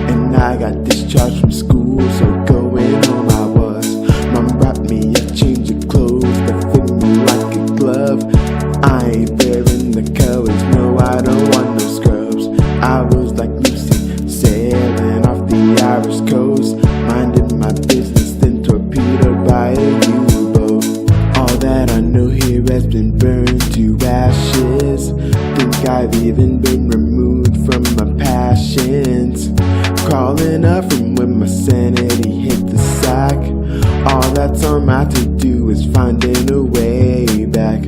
And I got discharged from school, so going home I was. Mom brought me a change of clothes that fit me like a glove. I ain't wearing the colors, no, I don't want no scrubs. I was like Lucy, sailing off the Irish coast, minding my business, then torpedoed by a U-boat. All that I know here has been burned to ashes. Think I've even been removed from my passions. Crawling up from when my sanity hit the sack. All that's on my to-do is finding a way back.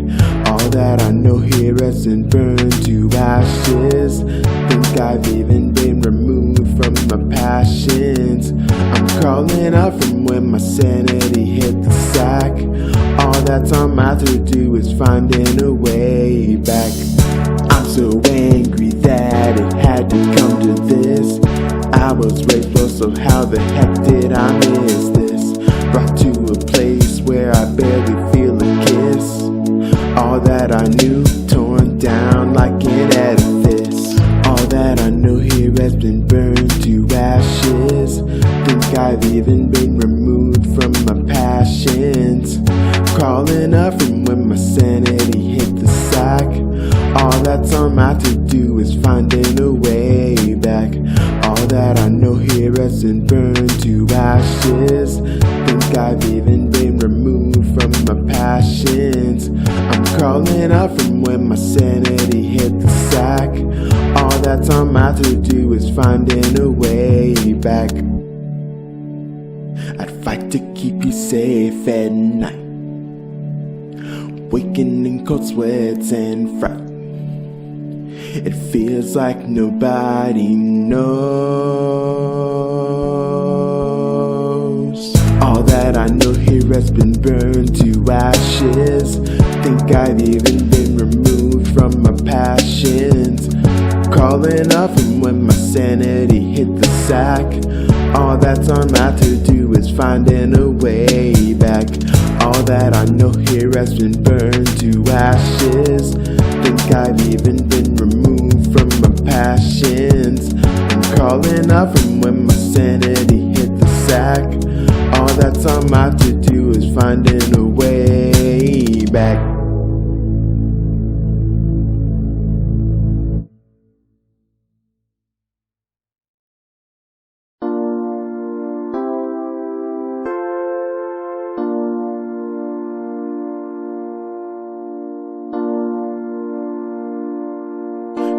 All that I know here has been burned to ashes. Think I've even been removed from my passions. I'm crawling up from when my sanity hit the sack. All that's on my to-do is finding a way back. I'm so angry that it had to come to this. I was raised well, so how the heck did I miss this? Brought to a place where I barely feel a kiss. All that I knew torn down like an edifice. All that I know here has been burned to ashes. Think I've even been removed from my passions. Crawling up from when my sanity hit the sack. All that's on my to-do is finding a way back. All that I know here has been burned to ashes. Think I've even been removed from my passions. I'm crawling up from when my sanity hit the sack. All that's on my to-do is finding a way back. I'd fight to keep you safe at night, waking in cold sweats and fright. It feels like nobody knows. All that I know here has been burned to ashes. Think I've even been removed from my passions. Crawling up from when my sanity hit the sack. All that's on my to-do is finding a way back. All that I know here has been burned to ashes. Think I've even been removed from my passions. I'm crawling up from when my sanity hit the sack. All that's on my to-do is finding a way back.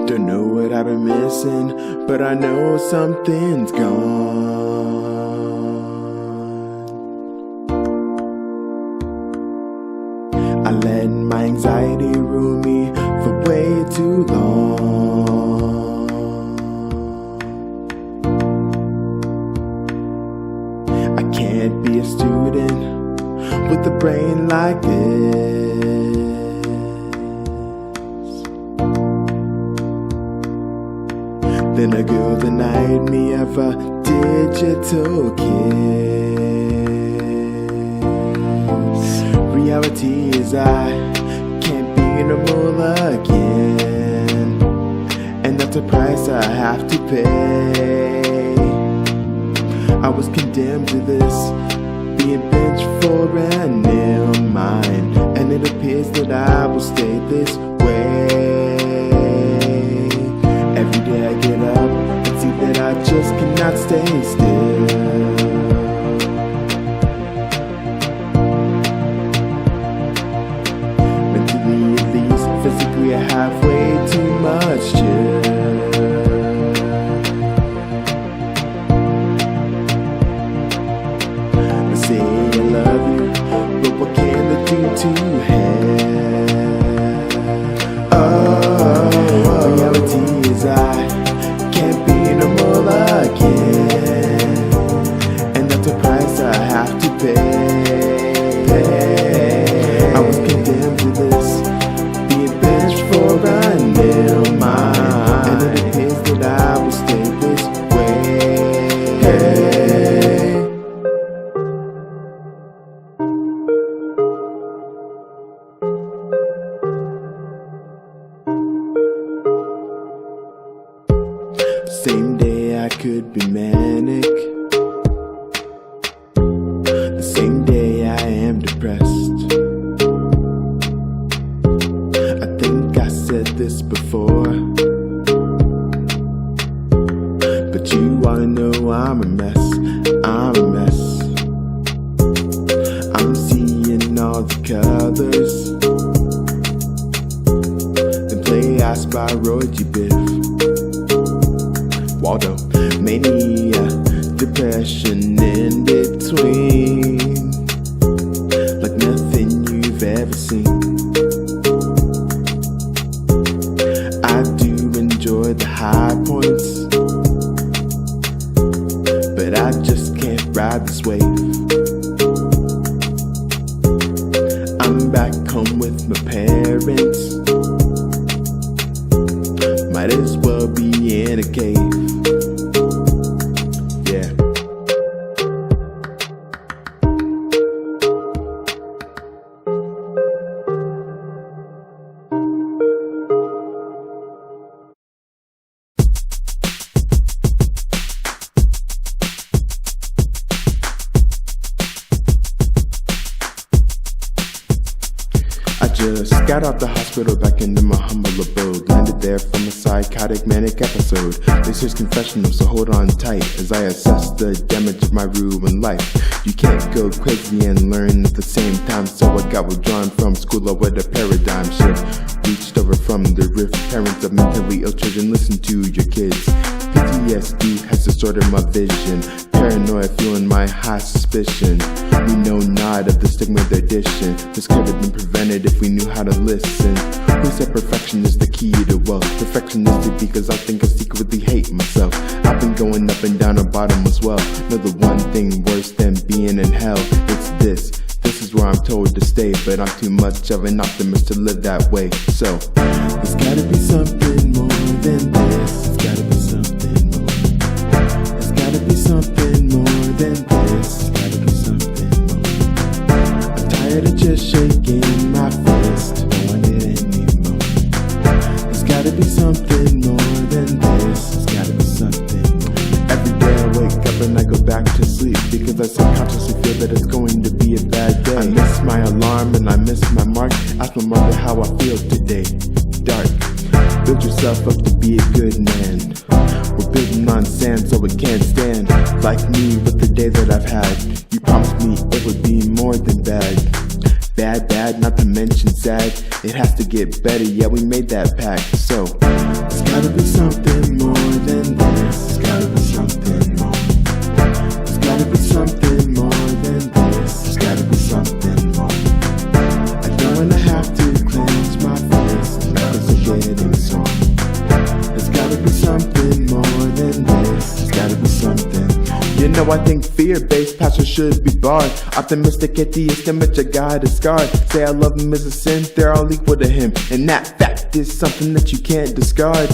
Don't know what I've been missing, but I know something's gone. I let my anxiety rule me for way too long. I can't be a student with a brain like this. Then a girl denied me of a digital kiss. Reality is I can't be normal again, and that's a price I have to pay. I was condemned to this, being benched for an ill mind, and it appears that I will stay this way. Every day I get up and see that I just cannot stay still. Mentally at least, physically I have way too much chill. They say I love you, but what can I do to help? Reality is I can't be normal again, and that's a price I have to pay. I was condemned to this, being benched for a nil mind, and it appears that I will stay this way. manic. The same day I am depressed. I think I said this before, but you wanna know I'm a mess. I'm a mess. I'm seeing all the colors and play I Spy Roy G. Biff, Waldo, mania, depression in between, like nothing you've ever seen. I do enjoy the high points, but I just can't ride this wave. I'm back home with my parents, might as well be in a cave. Yeah. I just got out the hospital back into my humble abode. Landed there from a psychotic manic episode. This is confessional, so hold on tight as I assess the damage of my ruined life. You can't go crazy and learn at the same time, so I got withdrawn from school with a paradigm shift. Reached over from the rift. Parents of mentally ill children, listen to your kids. PTSD has distorted my vision. Paranoia fueling my high suspicion. We know not of the stigma they're dishing. This could have been prevented if we knew how to listen. Who said perfection is the key to wealth? Perfectionistic because I think I secretly hate myself. I've been going up and down a bottomless well. Know the one thing worse than being in hell, it's this. This is where I'm told to stay, but I'm too much of an optimist to live that way. So, there's gotta be something more than this. There's gotta be something more. There's gotta be something more than this. There's gotta be something more. I'm tired of just shaking my fist. Don't want it anymore. There's gotta be something more than this. There's gotta be something more. Every day I wake up and I go back to sleep because I subconsciously feel that it's going to be a bad day. I miss my alarm and I miss my mark. Ask my mother how I feel today. Dark. Build yourself up to be a good man. We're building on sand so it can't stand. Like me with the day that I've had. You promised me it would be more than bad. Bad, bad, not to mention sad. It has to get better, yeah, we made that pact. So, there's gotta be something more than this. There's gotta be something more. There's gotta be something more than this. There's gotta be something more. I don't wanna have to clench my fist because I'm getting sore. There's gotta be something more than this. There's gotta be something. You know I think fear-based pastors should be barred. Optimistic atheist image I got is scarred. Say I love him is a sin, they're all equal to him. And that fact is something that you can't discard.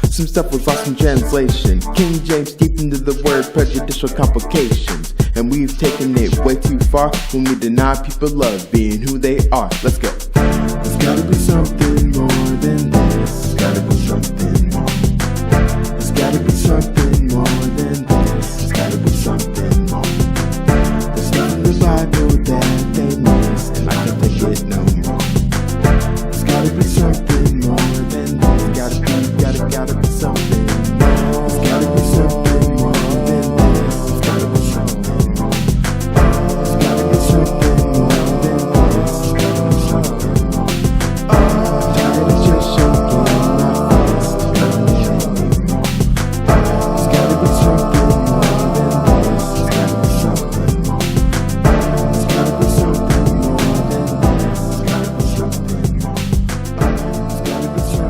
Some stuff was lost in translation. King James deep into the word prejudicial complications. And we've taken it way too far when we deny people love being who they are. Let's go. There's gotta be something more than this. There's gotta be something more. There's gotta be something more than this. There's gotta be something more. There's stuff in the Bible that they missed, and I can't take it no more. There's gotta be something more than this. Gotta be something more. There's gotta be something more than this. There's gotta be something more. There's gotta be something more than this. There's gotta be something more. I'm tired of just shaking my fist. Don't want it anymore. There's gotta be something more than this. There's gotta be something more. There's gotta be something more than this. There's gotta be something more. There's gotta be something more than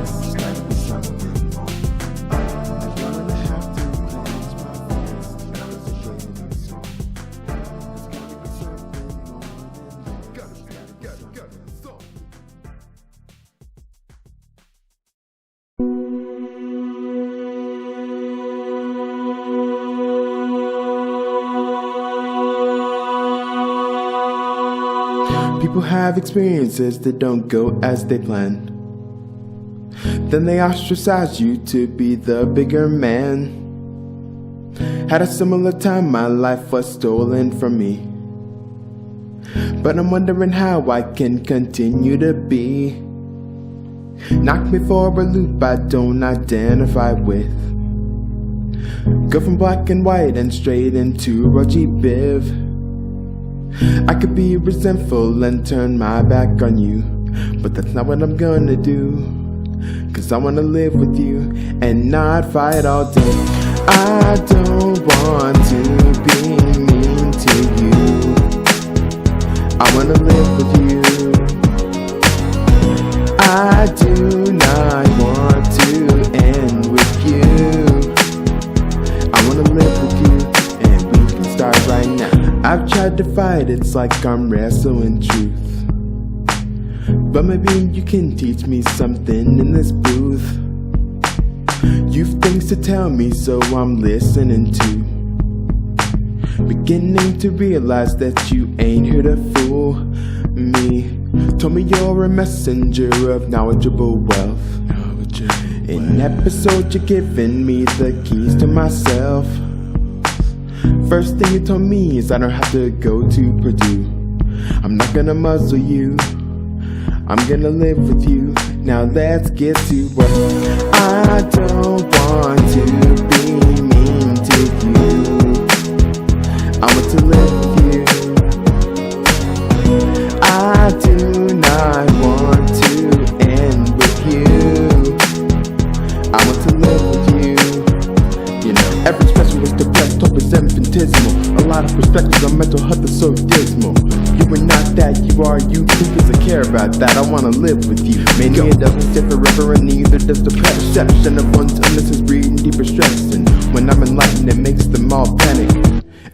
this. There's gotta be something more. I don't wanna have to clench my fist because I'm getting sore. There's gotta be something more than this. Gotta, so. People have experiences that don't go as they planned. Then they ostracize you to be the bigger man. Had a similar time, my life was stolen from me. But I'm wondering how I can continue to be. Knock me for a loop I don't identify with. Go from black and white and straight into Roger Biv. I could be resentful and turn my back on you, but that's not what I'm gonna do. Cause I wanna live with you and not fight all day. I don't want to be mean to you. I wanna live with you. I do not want to end with you. I wanna live with you, and we can start right now. I've tried to fight, it's like I'm wrestling truth. But maybe you can teach me something in this booth. You've things to tell me, so I'm listening to. Beginning to realize that you ain't here to fool me. Told me you're a messenger of knowledgeable wealth. In episode you're giving me the keys to myself. First thing you told me is I don't have to go to Purdue. I'm not gonna muzzle you, I'm gonna live with you. Now let's get to work. I don't want to be mean to you. I want to live with you. I do not want to end with you. I want to live with you. You know, every special is depressed, hope is infinitesimal. A lot of perspectives on mental health is so dismal. You are not that, you are you. Who doesn't care about that? I wanna live with you. Mania doesn't stay forever, and neither does the perception of one's illness is breeding deeper stress. And when I'm enlightened, it makes them all panic.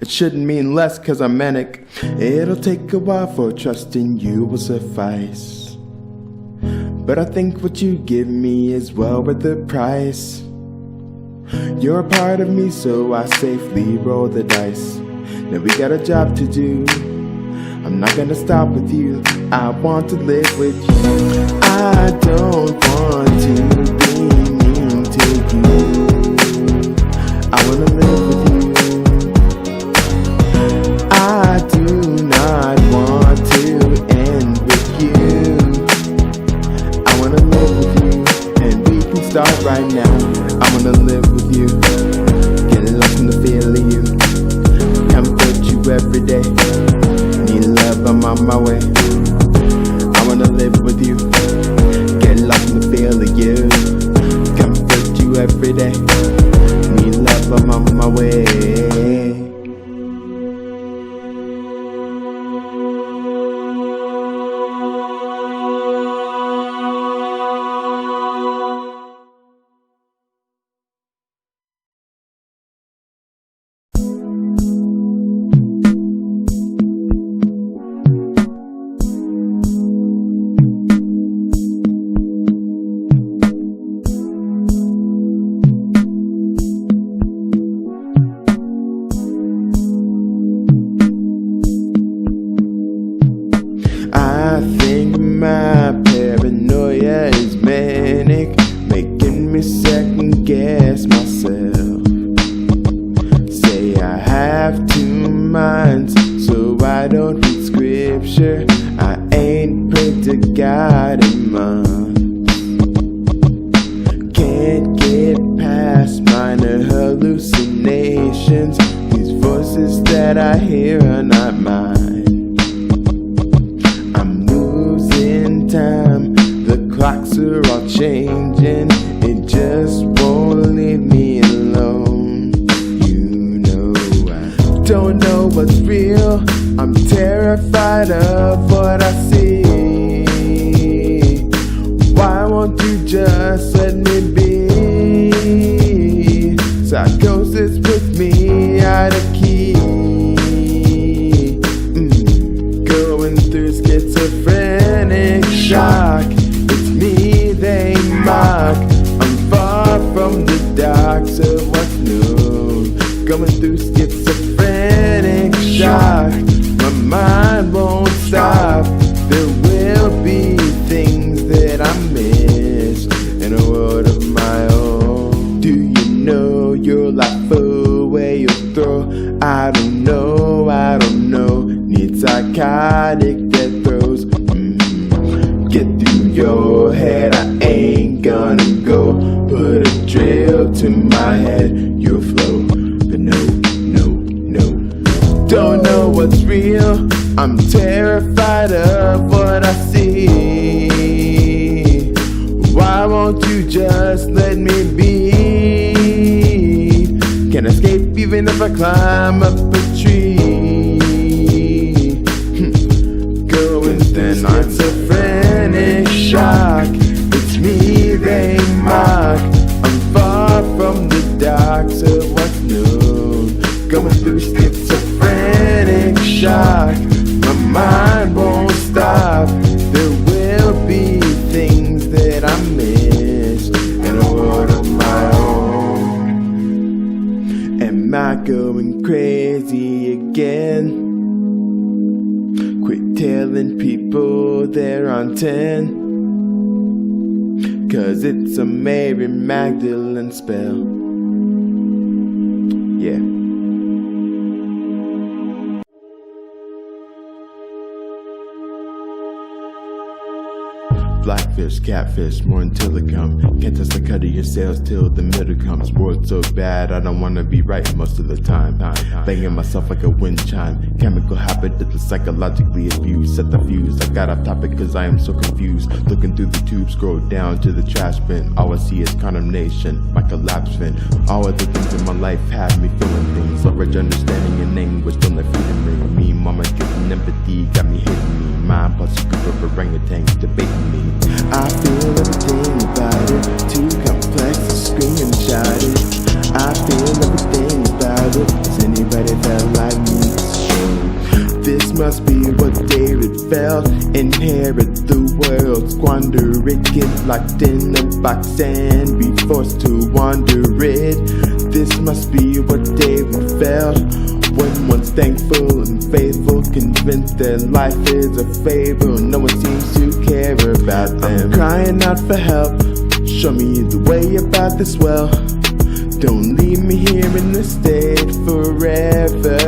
It shouldn't mean less, cause I'm manic. It'll take a while for trusting you will suffice. But I think what you give me is well worth the price. You're a part of me, so I safely roll the dice. Now we got a job to do. I'm not gonna stop with you. I want to live with you. I don't want to be mean to you. I wanna live with you. I do not want to end with you. I wanna live with you, and we can start right now. I wanna live with you, get lost in the feel of you, comfort you every day. Need love, I'm on my way. I wanna live with you, get lost in the feel of you, comfort you every day. Need love, I'm on my way. I think my paranoia is manic, making me second guess myself. Say I have two minds, so I don't read scripture. I ain't prayed to God in months. Can't get past minor hallucinations. These voices that I hear are not mine. Time, the clocks are all changing. It just won't leave me alone. You know I don't know what's real. I'm terrified of what I see. Why won't you just let me be? Psychosis with me out of key. Going through schizophrenic shock. It's me they mock. I'm far from the dark, so what's new? Going through schizophrenic shock. My mind won't stop. There will be things that I miss in a world of my own. Do you know you're life away way you'll throw. I don't know. Need psychotic death throws. Get through your head, I ain't gonna go. Put a drill to my head, you'll flow. But no. Don't know what's real, I'm terrified of what I see. Why won't you just let me be? Can't escape even if I climb up a tree. Going through schizophrenic shock. It's me they mock. I'm far from the docks of what's known. Going through schizophrenic shock. My mind won't stop. There will be things that I miss in a world of my own. Am I going crazy again? Quit telling people they're on 10, 'cause it's a Mary Magdalene spell. Yeah. Blackfish, catfish, more until it come. Can't touch the cut of your sails till the middle comes. World so bad, I don't wanna be right most of the time. Banging myself like a wind chime. Chemical habit that is psychologically abused. Set the fuse, I got off topic cause I am so confused. Looking through the tube, scroll down to the trash bin. All I see is condemnation, my collapse fin. All of the things in my life have me feeling things. Leverage understanding and language, don't let freedom ring me. Mama giving empathy, got me hitting me. Mind plus a group of orangutans debating me. I feel everything about it, too complex to scream and shout it. I feel everything about it, has anybody felt like me? This must be what David felt. Inherit the world, squander it, get locked in a box and be forced to wander it. This must be what David felt. When one's thankful and faithful, convinced that life is a fable, no one seems to care about them. I'm crying out for help, show me the way about this well. Don't leave me here in this state forever.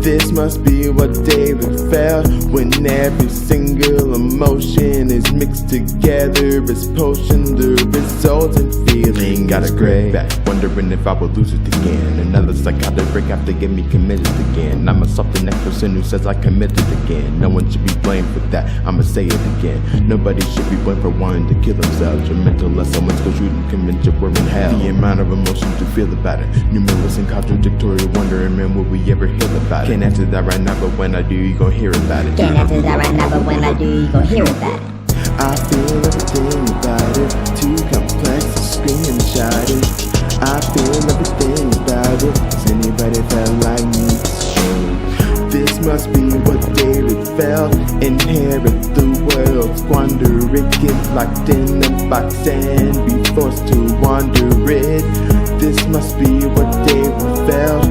This must be what David felt when every single emotion is mixed together as potion. The resultant feeling got a great back, wondering if I will lose it again. Another psychotic break after getting me committed again. I'm a something next person who says I committed again. No one should be blamed for that, I'ma say it again. Nobody should be blamed for wanting to kill themselves. Your mental unless someone's go shoot and commit your work in hell. The amount of emotions you feel about it, numerous and contradictory, wondering man will we ever heal about it. Can't answer that right now, but when I do, you gon' hear about it. Can't answer that right now, but when I do, you gon' hear about it. I feel everything about it, too complex to scream and shout it. I feel everything about it, has anybody felt like me? This must be what David felt. Inherit the world, squander it, get locked in a box and be forced to wander it. This must be what David felt.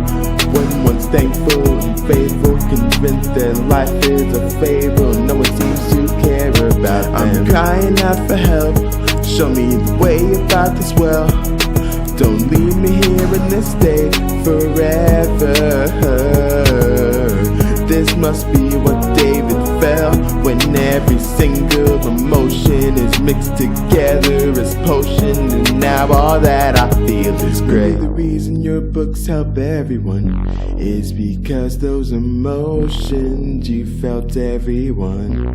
When one's thankful and faithful, convinced that life is a fable, no one seems to care about them. I'm crying out for help, show me the way about this well. Don't leave me here in this state forever. This must be what David felt when every single emotion is mixed together as potion, and now all that I feel is great. The reason your books help everyone is because those emotions you felt everyone.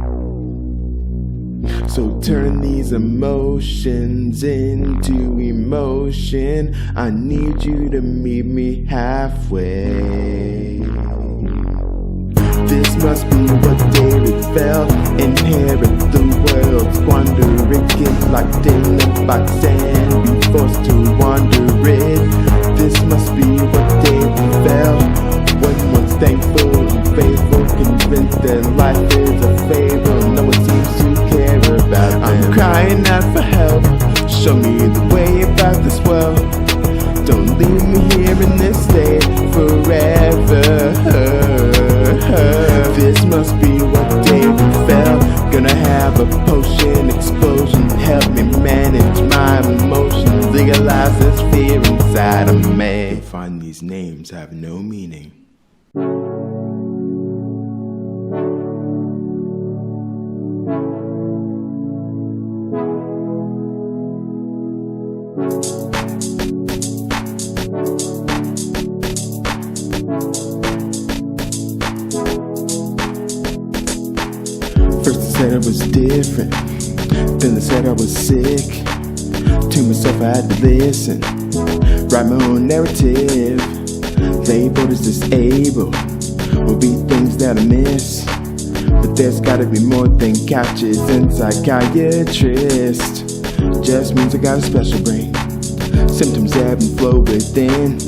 So turn these emotions into emotion. I need you to meet me halfway. This must be what David felt. Inherit the world, squander it, get locked in a box and be forced to wander it. This must be what David felt. When one's thankful and faithful, convinced that life is a fable, no one seems to care about them. I'm crying out for help, show me the way about this well. Don't leave me here in this state forever. This must be what David felt. Gonna have a potion explosion, help me manage my emotions, legalize this fear. inside of me. You'll find these names have no meaning. First they said I was different, then they said I was sick. To myself I had to listen, write my own narrative. Labeled as disabled will be things that I miss, but there's gotta be more than couches and psychiatrist. Just means I got a special brain. Symptoms ebb and flow within.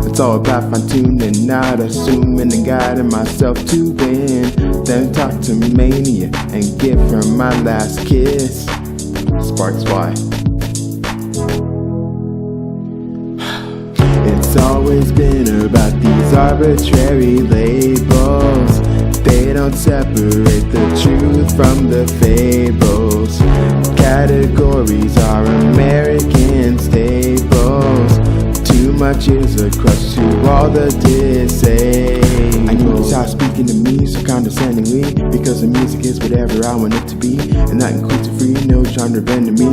It's all about fine-tuning, not assuming, and guiding myself to win. Then talk to mania and give her my last kiss. Sparks fly. It's always been about these arbitrary labels. They don't separate the truth from the fables. Categories are American staples. Too much is a crutch to all the disabled. I need to stop speaking to me so condescendingly, because the music is whatever I want it to be, and that includes a free no genre bend to me.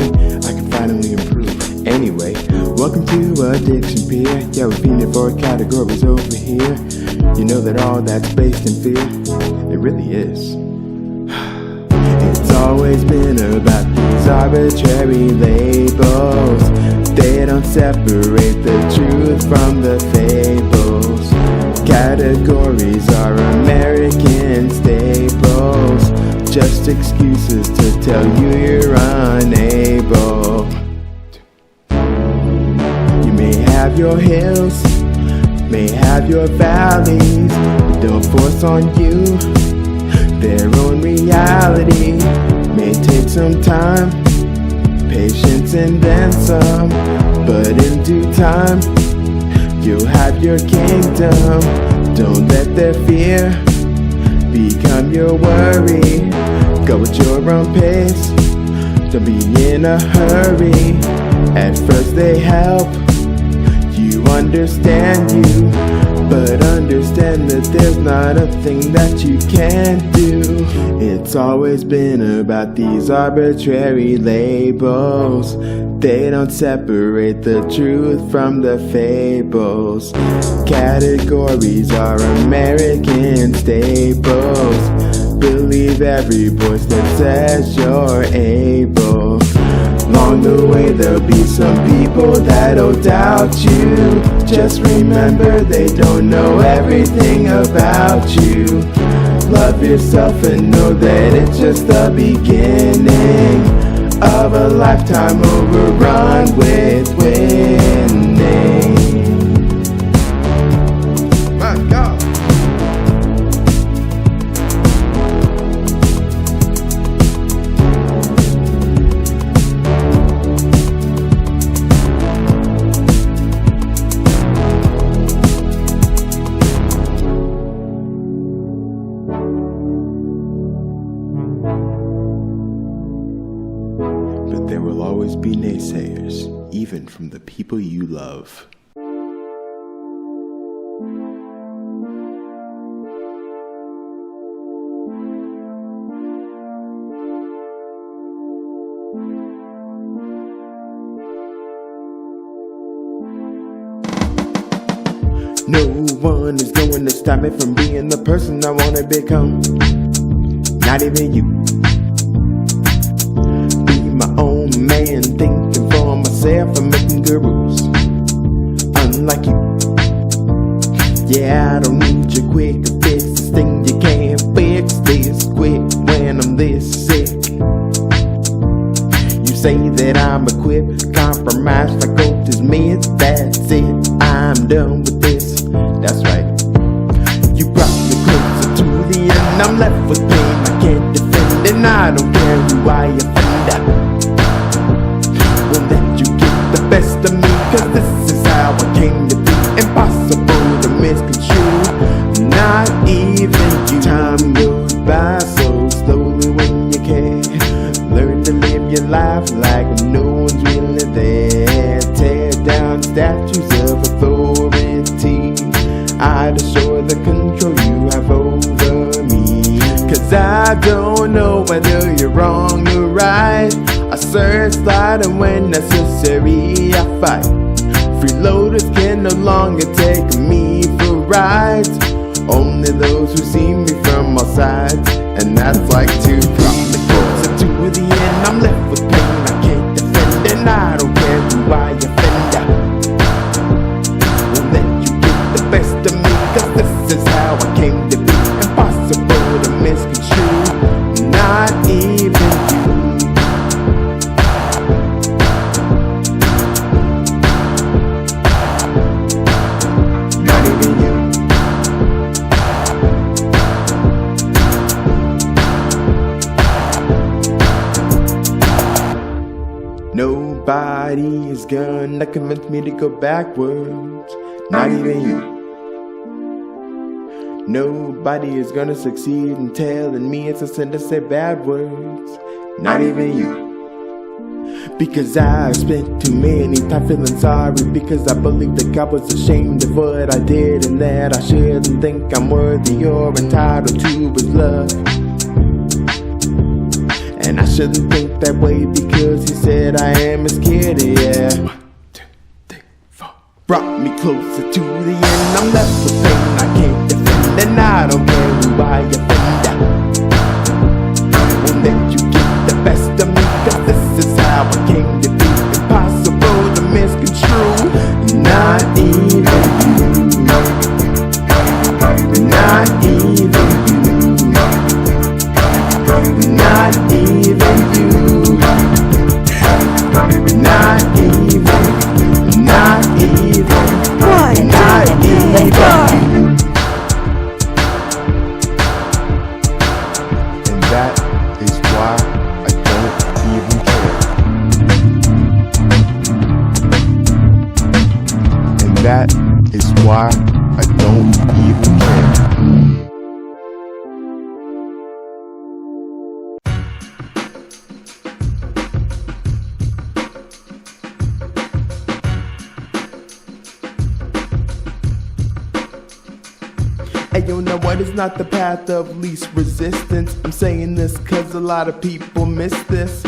I can finally improve. Anyway, welcome to Addiction Peer. Yeah, we're fiending for categories over here. You know that all that's based in fear. It really is. It's always been about these arbitrary labels. They don't separate the truth from the fables. Categories are American staples. Just excuses to tell you you're unable. You may have your hills, may have your valleys, but don't force on you their own reality. May take some time, patience and then some, but in due time you'll have your kingdom. Don't let their fear become your worry. Go at your own pace, don't be in a hurry. At first they help you understand you, but understand that there's not a thing that you can't do. It's always been about these arbitrary labels. They don't separate the truth from the fables. Categories are American staples. Believe every voice that says you're able. Along the way there'll be some people that'll doubt you. Just remember they don't know everything about you. Love yourself and know that it's just the beginning of a lifetime overrun with winning. My God. But there will always be naysayers, even from the people you love. No one is going to stop me from being the person I want to become. Not even you. Be my own man, thinking for myself and making good rules. Unlike you. Yeah, I don't need your quick fix. This thing you can't fix this quick when I'm this sick. You say that I'm equipped, compromised like Otis myth. That's it, I'm done with this. That's right. You brought me closer to the end. I'm left with pain I can't defend, and I don't care who I offend. Won't let you get the best of me, cause this is how I came to be. Impossible to misconstrue, not even you. Time goes by so slowly when you care. Learn to live your life like no one's really there. Tear down statues of of authority. I destroy the control you have over me. Cause I don't know whether you're wrong or right. I search light and when necessary I fight. Freeloaders can no longer take me for rides. Only those who see me from all sides. And that's like to drop me closer to the end. I'm left with pain I can't defend, and I don't care who I offend. Won't let you get the best of me, cause this is how I came to be. Impossible to misconstrue, not even you. Not even you. Nobody is gonna convince me to go backwards. Not even you. Nobody is gonna succeed in telling me it's a sin to say bad words. Not even you. Because I've spent too many times feeling sorry, because I believe that God was ashamed of what I did, and that I shouldn't think I'm worthy or entitled to His love. And I shouldn't think that way because He said I am His kid, yeah. 1, 2, 3, 4. Brought me closer to the end. I'm left with pain I can't defend, and I don't care who I offend. Won't let you get the best of me, cause this is how I came to be. Impossible to misconstrue, not even you. Not even you. Not even you. Not even. Not even. Not even you. And that is why I don't even care. And that is why I don't even care. Hey, you know what? It's not the path of least resistance. I'm saying this cause a lot of people miss this.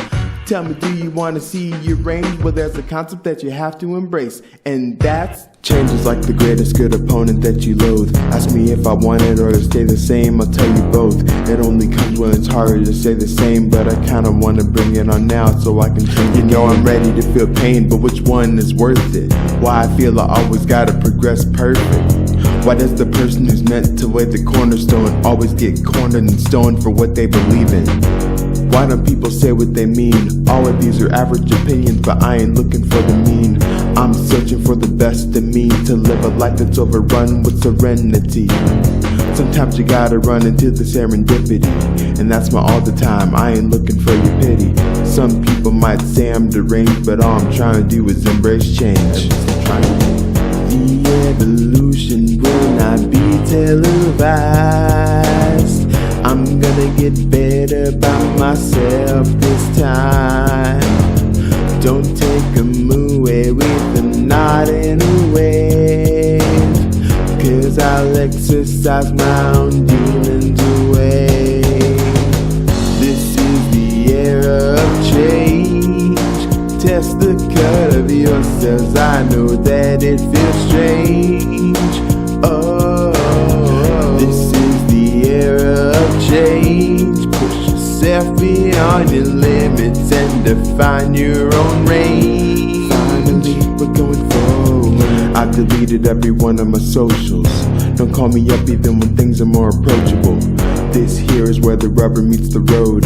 Tell me, do you want to see your range? Well, there's a concept that you have to embrace, and that's change is like the greatest good opponent that you loathe. Ask me if I want it or to stay the same, I'll tell you both. It only comes when it's harder to stay the same, but I kinda wanna bring it on now so I can change. You know I'm ready to feel pain, but which one is worth it? Why I feel I always gotta progress perfect? Why does the person who's meant to lay the cornerstone always get cornered and stoned for what they believe in? Why don't people say what they mean? All of these are average opinions, but I ain't looking for the mean. I'm searching for the best in me, to live a life that's overrun with serenity. Sometimes you gotta run into the serendipity, and that's my all the time. I ain't looking for your pity. Some people might say I'm deranged, but all I'm trying to do is embrace change. The evolution will not be televised. I'm gonna get better by myself this time. Don't take a move with a nod and a wave, cause I'll exercise my own demons away. This is the era of change. Test the cut of yourselves, I know that it feels strange. Oh, this is the era of change. Push yourself beyond your limits and define your own range. Finally, we're going forward. I've deleted every one of my socials. Don't call me up even when things are more approachable. This here is where the rubber meets the road,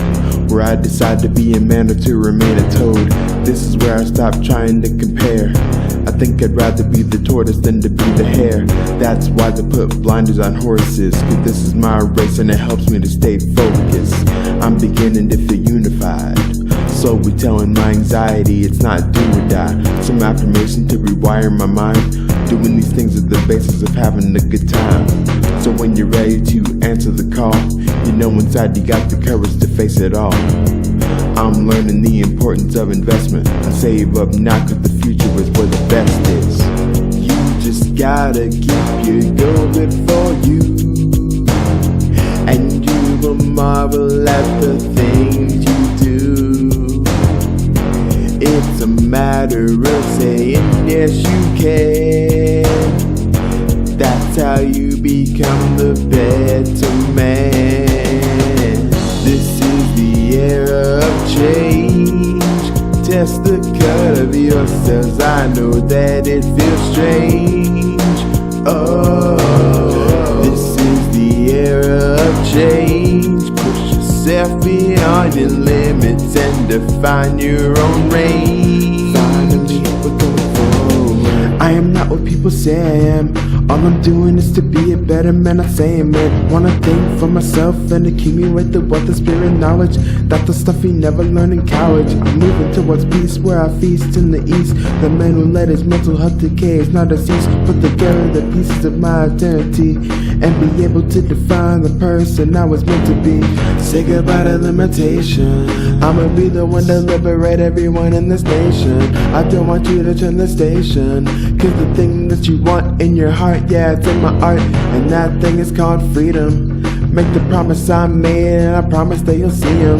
where I decide to be a man or to remain a toad. This is where I stop trying to compare. I think I'd rather be the tortoise than to be the hare. That's why they put blinders on horses, cause this is my race and it helps me to stay focused. I'm beginning to feel unified, slowly telling my anxiety it's not do or die. Some affirmation to rewire my mind. Doing these things is the basis of having a good time. So when you're ready to answer the call, you know inside you got the courage to face it all. I'm learning the importance of investment. I save up now cause the future is where the best is. You gotta keep your goal before you, and you will marvel at the things you do. It's a matter of saying yes you can. That's how you become the better man. This is the era of change. Test the cut of yourselves. I know that it feels strange. Oh, this is the era of change. Push yourself beyond your limits and define your own range. Finally, we're going forward. I am not what people say I am. All I'm doing is to be a better man, I'm saying, man. Wanna think for myself and to keep me with the wealth of spirit knowledge. That's the stuff he never learned in college. I'm moving towards peace where I feast in the east. The man who let his mental health decay is not deceased. Put together the pieces of my identity and be able to define the person I was meant to be. Say goodbye to limitation. I'ma be the one to liberate everyone in this nation. I don't want you to turn the station, cause the thing that you want in your heart, yeah, it's in my art, and that thing is called freedom. Make the promise I made, and I promise that you'll see him.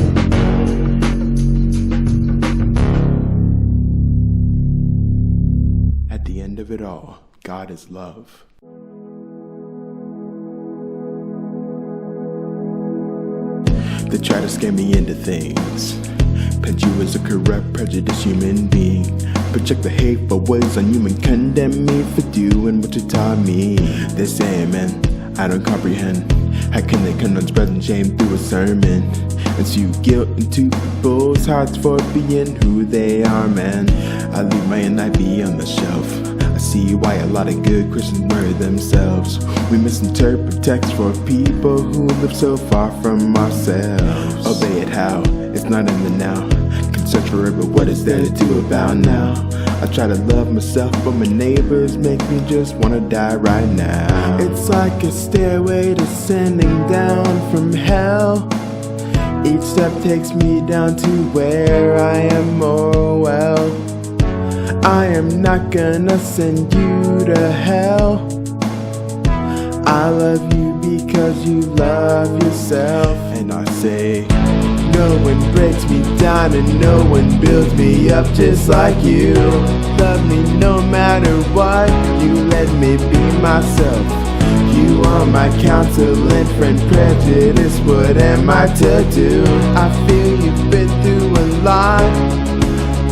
At the end of it all, God is love. They try to scare me into things, paint you as a corrupt, prejudiced human being. Project the hateful words on you and condemn me for doing what you taught me. They say, man, I don't comprehend. How can they condone spreading shame through a sermon and spew guilt into people's hearts for being who they are, man? I leave my NIV on the shelf. I see why a lot of good Christians murder themselves. We misinterpret text for people who live so far from ourselves. Obey it how? It's not in the now. Can search for it, but what is there to do about now? I try to love myself, but my neighbors make me just wanna die right now. It's like a stairway descending down from hell. Each step takes me down to where I am, oh well. I am not gonna send you to hell. I love you because you love yourself. And I say, no one breaks me down and no one builds me up just like you. Love me no matter what, you let me be myself. You are my counsel and friend, prejudice, what am I to do? I feel you've been through a lot.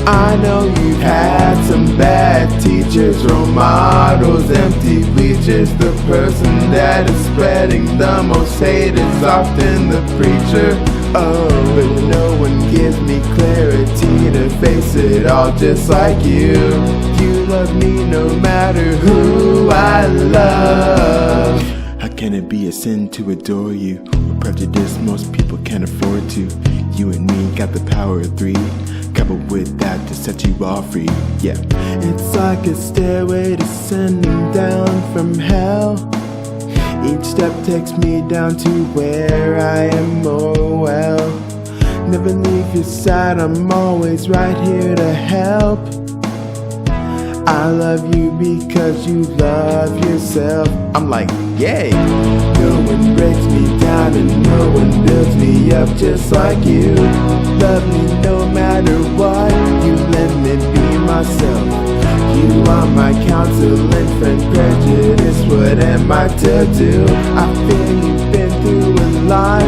I know you've had some bad teachers, role models, empty bleachers. The person that is spreading the most hate is often the preacher. Oh, but no one gives me clarity to face it all just like you. You love me no matter who I love. How can it be a sin to adore you? A prejudice most people can't afford to. You and me got the power of three, coupled with that to set you all free, yeah. It's like a stairway descending down from hell. Each step takes me down to where I am, oh well. Never leave your side, I'm always right here to help. I love you because you love yourself. I'm like, yay! No one breaks me down and no one builds me up just like you. Love me no matter what, you let me be myself. You are my counsel and friend, prejudice, what am I to do? I feel you've been through a lot.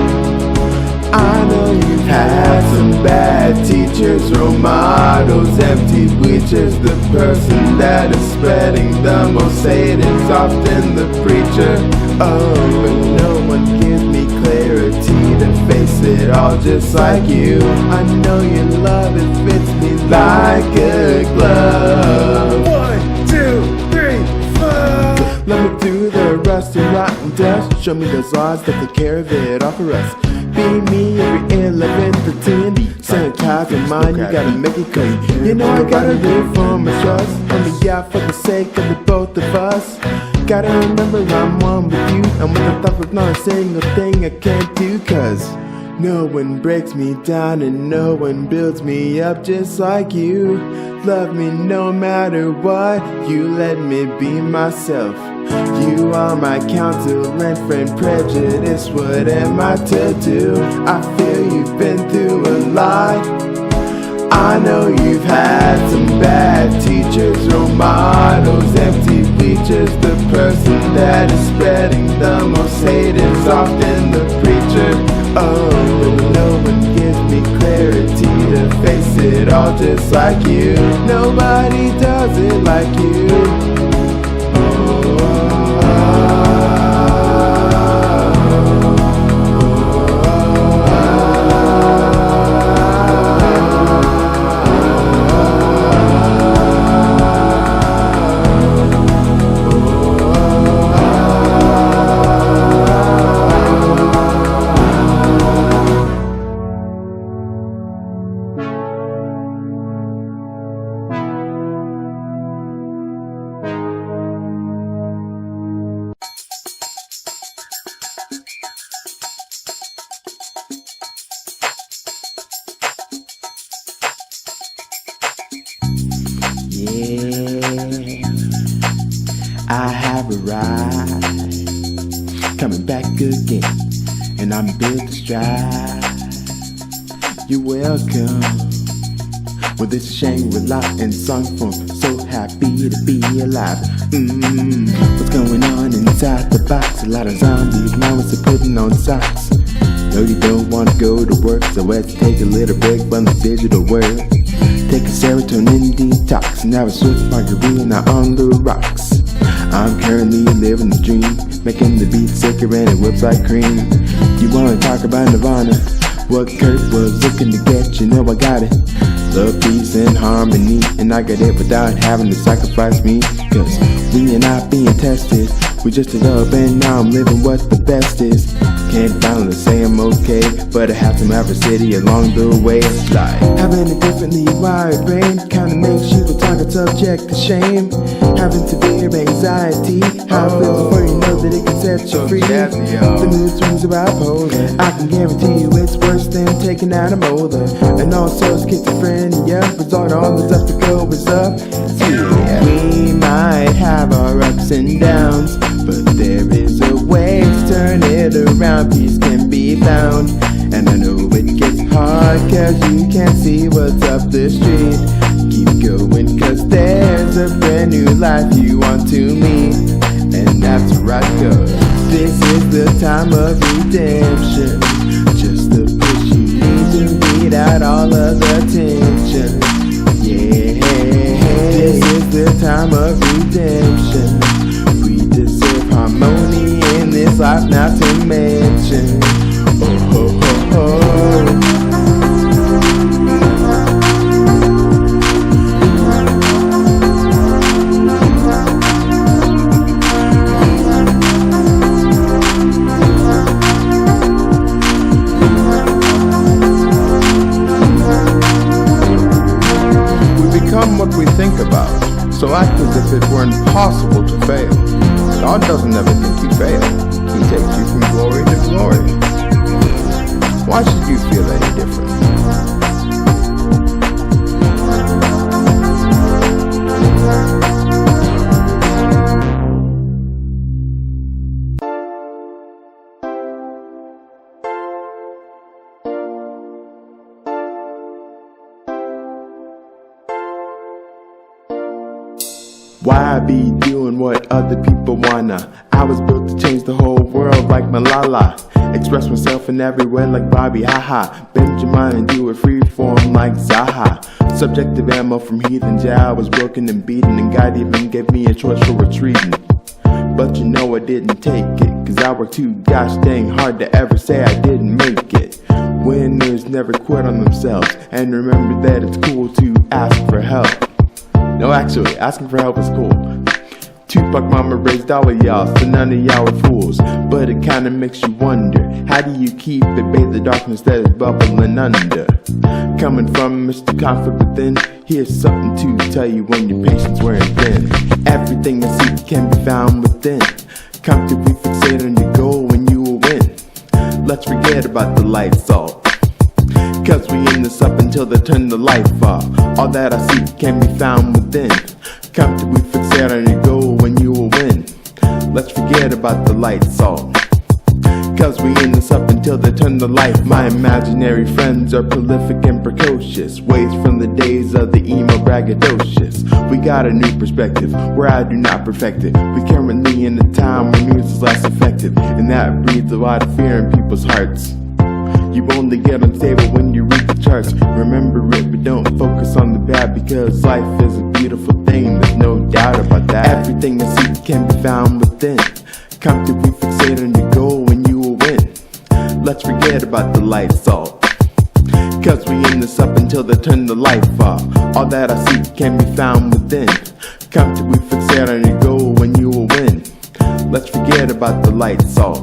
I know you've had some bad teachers, role models, empty bleachers. The person that is spreading the most hate is often the preacher. Oh, but no one gives me clarity to face it all just like you. I know your love, it fits me like a glove. 1, 2, 3, 4. Let me through the rust and rotten dust. Show me those odds that take care of it all for us. Be me every 11 to 10. Sanitize your mind, you gotta make it clean. You know I gotta live for my trust. Only out for the sake of the both of us. Gotta remember I'm one with you, and with the thought of not a single thing I can't do. Cause No one breaks me down and no one builds me up just like you. Love me no matter what, you let me be myself. You are my counterland, friend, prejudice, what am I to do? I feel you've been through a lot. I know you've had some bad teachers, role models, empty bleachers. The person that is spreading the most hate is often the preacher. Oh, but no one gives me clarity to face it all just like you. Nobody does it like you. Yeah, I have arrived, coming back again, and I'm built to strive. You're welcome. Well, this is Shangri-La in song form, so happy to be alive. What's going on inside the box? A lot of zombies, mamas are putting on socks. No, you don't wanna go to work, so let's take a little break from the digital world. Take a serotonin detox, now a swift margarita on the rocks. I'm currently living the dream, making the beat sicker and it whips like cream. You wanna talk about Nirvana? What Kurt was looking to get, you know I got it. Love, peace, and harmony, and I got it without having to sacrifice me. Cause we are not being tested, we just love and now I'm living what the best is. Can't finally say I'm okay, but I have some adversity along the way. It's like having a differently wired brain kinda makes you a target subject to shame. Having severe anxiety, how it feels before you know that it can set you free. The mood swings are bipolar, I can guarantee you it's worse than taking out a molar. And also schizophrenia, resort all the stuff that goes up. Yeah, we might have our ups and downs, but there is a way to turn it around. Peace can be found, and I know it gets hard cause you can't see what's up the street. Keep going cause there's a brand new life you want to meet, and that's right cause this is the time of redemption. Just the push you need to beat out all of the tension. Yeah, this is the time of redemption. We deserve harmony in this life, not to mention. Oh, oh, oh, oh. We become what we think about, so act as if it were impossible to fail. God doesn't ever think you fail. He takes you from glory to glory. Why should you feel any different? Why I be doing what other people wanna? I was built to change the whole world like Malala. Express myself in every way like Bobby, haha. Bend your mind and do it free form like Zaha. Subjective ammo from heathen, yeah, I was broken and beaten, and God even gave me a choice for retreating. But you know I didn't take it, cause I worked too gosh dang hard to ever say I didn't make it. Winners never quit on themselves, and remember that it's cool to ask for help. No, actually, asking for help is cool. Tupac mama raised all of y'all, so none of y'all are fools. But it kinda makes you wonder, how do you keep at bay the darkness that is bubbling under? Coming from Mr. Conflict Within, here's something to tell you when your patience wearing thin. Everything I seek can be found within. Comfortably fixate on your goal and you will win. Let's forget about the lights off, 'cause we in this up until they turn the light off. All that I see can be found within. Come till we fixate on your goal when you will win. Let's forget about the lights off, 'cause we in this up until they turn the light. My imaginary friends are prolific and precocious, ways from the days of the emo braggadocious. We got a new perspective where I do not perfect it. We currently in a time where music is less effective, and that breeds a lot of fear in people's hearts. You only get unstable when you read the charts. Remember it, but don't focus on the bad, because life is a beautiful thing, there's no doubt about that. Everything I see can be found within. Come to be fixated on your goal when you will win. Let's forget about the lights off, 'cause we in this up until they turn the light off. All that I see can be found within. Come to be fixated on your goal when you will win. Let's forget about the lights off,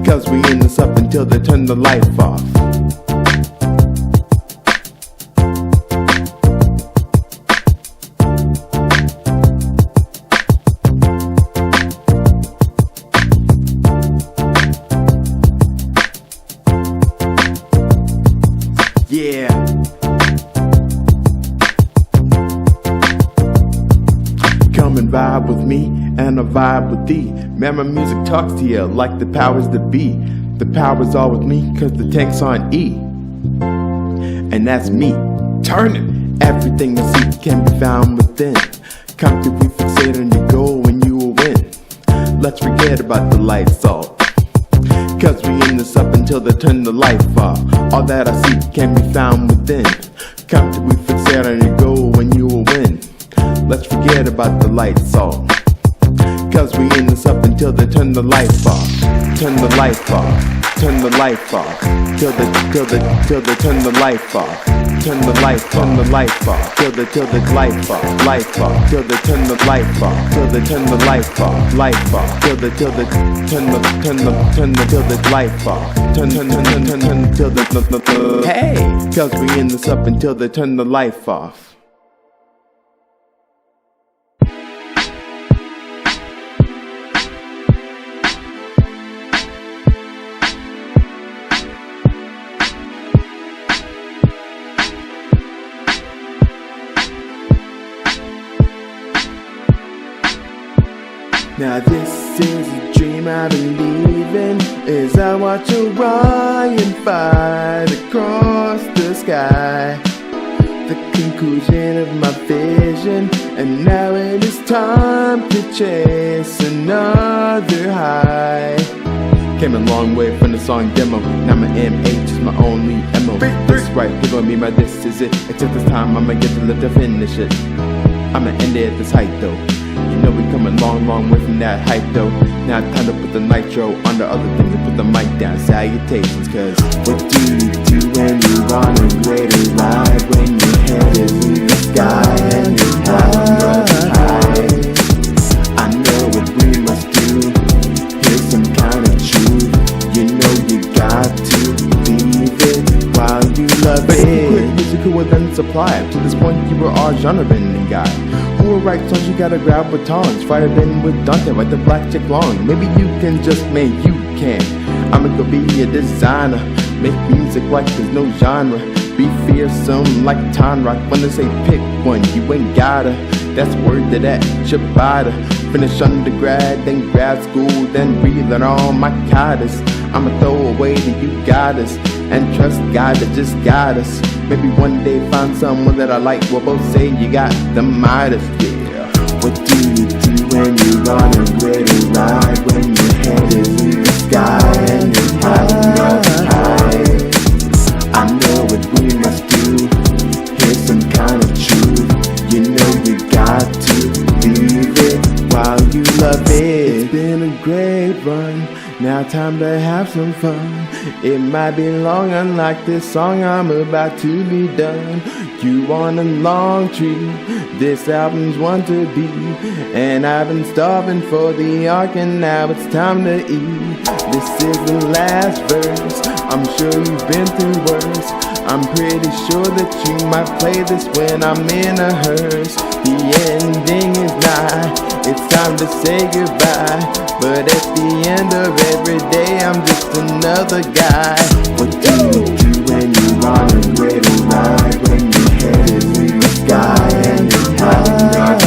'cause we in this up until they turn the light off. Yeah. Come and vibe with me, and I'll vibe with thee. Man, my music talks to you like the powers that be. The power's all with me, 'cause the tank's on E. And that's me. Turn it! Everything I see can be found within. Come to be fixated on your goal when you will win. Let's forget about the lights off, 'cause we in this up until they turn the light off. All that I see can be found within. Come to be fixated on your goal when you will win. Let's forget about the lights off, 'cause we in this up until they turn the light off. Turn the light off, turn the light off, till they turn the light off. Turn the light off, till the light off, till they turn the light off, till they turn the light off, till the turn the light off, turn till the hey, 'cause we in this up until they turn the light off. Now this is a dream I believe in, as I watch Orion fight across the sky. The conclusion of my vision, and now it is time to chase another high. Came a long way from the song demo, now my MH is my only MO. This right here gonna be my this is it. Except this time I'ma get to live to finish it. I'ma end it at this height though. You know we come a long, long way from that hype though. Now it's time to put the nitro on the other things and put the mic down. Salutations, 'cause what do you do when you're on a greater ride? When your head is in the sky and your time runs high. I know what we must do, here's some kind of truth. You know you got to leave it while you love it. Quick musical will then supply. To this point you were all genre bending guy. Who will write songs you gotta grab with tongs? Fire bend with Dante, write the black chick long. Maybe you can just make you can. I'ma go be a designer, make music like there's no genre. Be fearsome like Ton Rock. When they say pick one, you ain't gotta. That's word to that ciabatta. Finish undergrad, then grad school, then relearn all my katas. I'ma throw away the you got us, and trust God that just got us. Maybe one day find someone that I like. We'll both say you got the Midas, yeah. What do you do when you're on a greater ride? When your head is in the sky and your time runs high. I know what we must do, here's some kind of truth. You know you got to leave it while you love it. It's been a great run, now time to have some fun. It might be long, unlike this song I'm about to be done. You on a long tree, this album's one to be. And I've been starving for the arc, and now it's time to eat. This is the last verse, I'm sure you've been through worse. I'm pretty sure that you might play this when I'm in a hearse. The ending is nigh, it's time to say goodbye. But at the end of every day I'm just another guy. What do you do when you're on a great ride? When your head is in the sky and you're having your